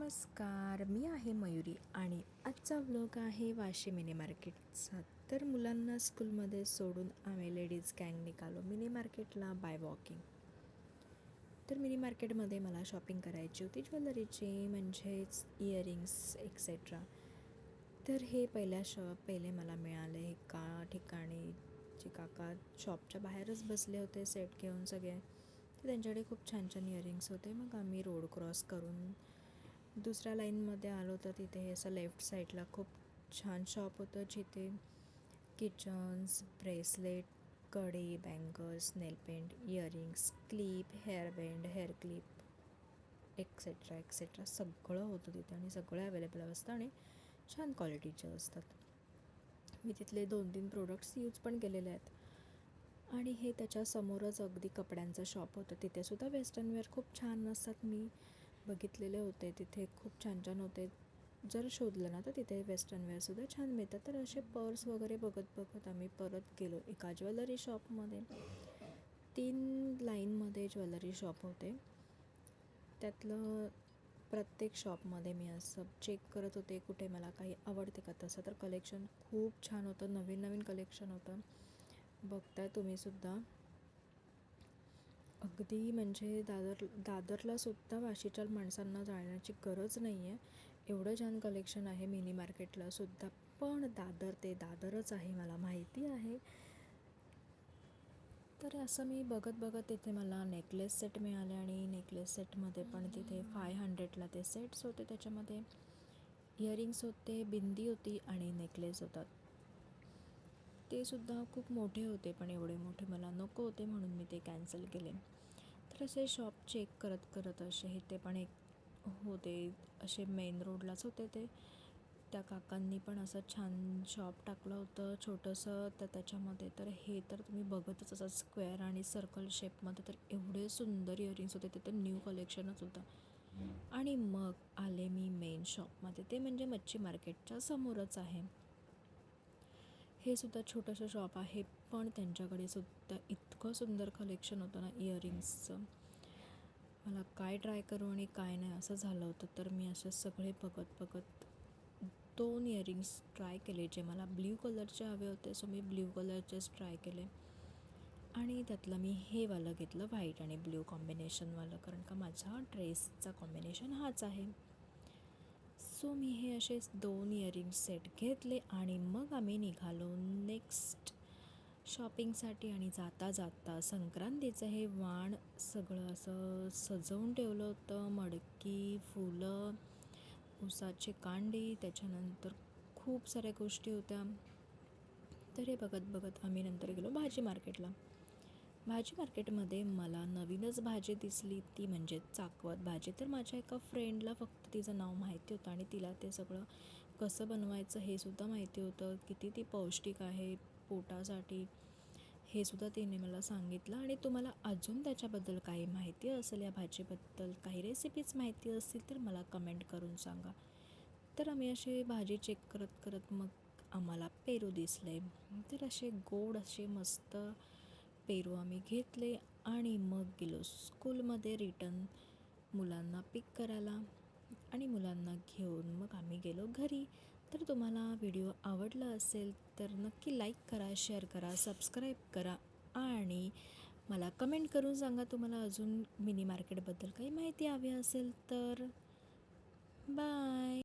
नमस्कार, मी आहे मयुरी आणि आजचा व्लॉग आहे वाशी मिनी मार्केटचा. तर मुलांना स्कूलमध्ये सोडून आम्ही लेडीज गँग निघालो मिनी मार्केटला बाय वॉकिंग. तर मिनी मार्केटमध्ये मला शॉपिंग करायची होती ज्वेलरीची, म्हणजेच इयरिंग्स एक्सेट्रा. तर हे पहिले मला मिळाले एका ठिकाणी, जे काका शॉपच्या बाहेरच बसले होते सेट घेऊन सगळे. तर त्यांच्याकडे खूप छान छान इयरिंग्स होते. मग आम्ही रोड क्रॉस करून दुसऱ्या लाईनमध्ये आलो तर तिथे असं लेफ्ट साईडला खूप छान शॉप होतं, जिथे किचन्स, ब्रेसलेट, कडे, bangles, nail paint, earrings, clip, hairband, hair clip etcetera etcetera सगळं होतं तिथे. आणि सगळं अवेलेबल असतं आणि छान क्वालिटीचे असतात. मी तिथले 2-3 प्रोडक्ट्स यूज पण केलेले आहेत. आणि हे त्याच्यासमोरच अगदी कपड्यांचं शॉप होतं. तिथेसुद्धा वेस्टर्न वेअर खूप छान असतात. मी बघितलेले होते, तिथे खूप छान छान होते. जर शोधलं ना तर तिथे वेस्टर्न वेअरसुद्धा छान मिळतात. तर असे पर्स वगैरे बघत बघत आम्ही परत गेलो एका ज्वेलरी शॉपमध्ये. 3 लाईनमध्ये ज्वेलरी शॉप होते. त्यातलं प्रत्येक शॉपमध्ये मी असं चेक करत होते, कुठे मला काही आवडते का. तसं तर कलेक्शन खूप छान होतं, नवीन नवीन कलेक्शन होतं. बघताय तुम्हीसुद्धा. अगदी म्हणजे दादरलासुद्धा वाशीच्या माणसांना जाण्याची गरज नाही आहे, एवढं छान कलेक्शन आहे मिनी मार्केटलासुद्धा. पण दादर ते दादरच आहे, मला माहिती आहे. तर असं मी बघत बघत तिथे मला नेकलेस सेट मिळाले. आणि नेकलेस सेटमध्ये पण तिथे 500ला ते सेट्स होते. त्याच्यामध्ये इयरिंग्स होते, बिंदी होती आणि नेकलेस होता. ते सुद्धा खूप मोठे होते, पण एवढे मोठे मला नको होते म्हणून मी ते कॅन्सल केले. तर असे शॉप चेक करत करत असे हे ते पण एक होते, असे मेन रोडलाच होते ते. त्या काकांनी पण असं छान शॉप टाकलं होतं छोटंसं. तर त्याच्यामध्ये तर हे तर तुम्ही बघतच असा स्क्वेअर आणि सर्कल शेपमध्ये, तर एवढे सुंदर इयरिंग्स होते. ते तर न्यू कलेक्शनच होतं. आणि मग आले मी मेन शॉपमध्ये, ते म्हणजे मच्छी मार्केटच्या समोरच आहे. हे सुद्धा छोटंसं शॉप आहे, पण त्यांच्याकडे सुद्धा इतकं सुंदर कलेक्शन होतं ना इयरिंग्सचं. मला काय ट्राय करू आणि काय नाही असं झालं होतं. तर मी असे सगळे बघत बघत 2 इयरिंग्स ट्राय केले, जे मला ब्ल्यू कलरचे हवे होते. सो मी ब्ल्यू कलरचेच ट्राय केले. आणि त्यातलं मी हे वालं घेतलं, व्हाईट आणि ब्ल्यू कॉम्बिनेशनवालं, कारण का माझा ड्रेसचा कॉम्बिनेशन हाच आहे. सो मी हे असे 2 इयरिंग्स सेट घेतले आणि मग आम्ही निघालो नेक्स्ट शॉपिंगसाठी. आणि जाता जाता संक्रांतीचं हे वाण सगळं असं सजवून ठेवलं होतं. मडकी, फुलं, उसाचे कांडी, त्याच्यानंतर खूप साऱ्या गोष्टी होत्या. तर हे बघत बघत आम्ही नंतर गेलो भाजी मार्केटला. भाजी मार्केटमध्ये मला नवीनच भाजी दिसली, ती म्हणजे चाकवत भाजी. तर माझ्या एका फ्रेंडला फक्त तिचं नाव माहिती होतं आणि तिला ते सगळं कसं बनवायचं हे सुद्धा माहिती होतं, किती ती पौष्टिक आहे पोटासाठी, हे सुद्धा तिने मला सांगितलं. आणि तुम्हाला अजून त्याच्याबद्दल काही माहिती असेल, या भाजीबद्दल काही रेसिपीज माहिती असतील तर मला कमेंट करून सांगा. तर आम्ही असे भाजी चेक करत करत मग आम्हाला पेरू दिसले. तर असे गोड असे मस्त पेरू आम्ही घेतले आणि मग गेलो स्कूलमध्ये रिटर्न मुलांना पिक करायला. आणि मुलांना घेऊन मग आम्ही गेलो घरी. तर तुम्हाला व्हिडिओ आवडला असेल तर नक्की लाईक करा, शेअर करा, सबस्क्राईब करा आणि मला कमेंट करून सांगा तुम्हाला अजून मिनी मार्केटबद्दल काही माहिती हवी असेल तर. बाय.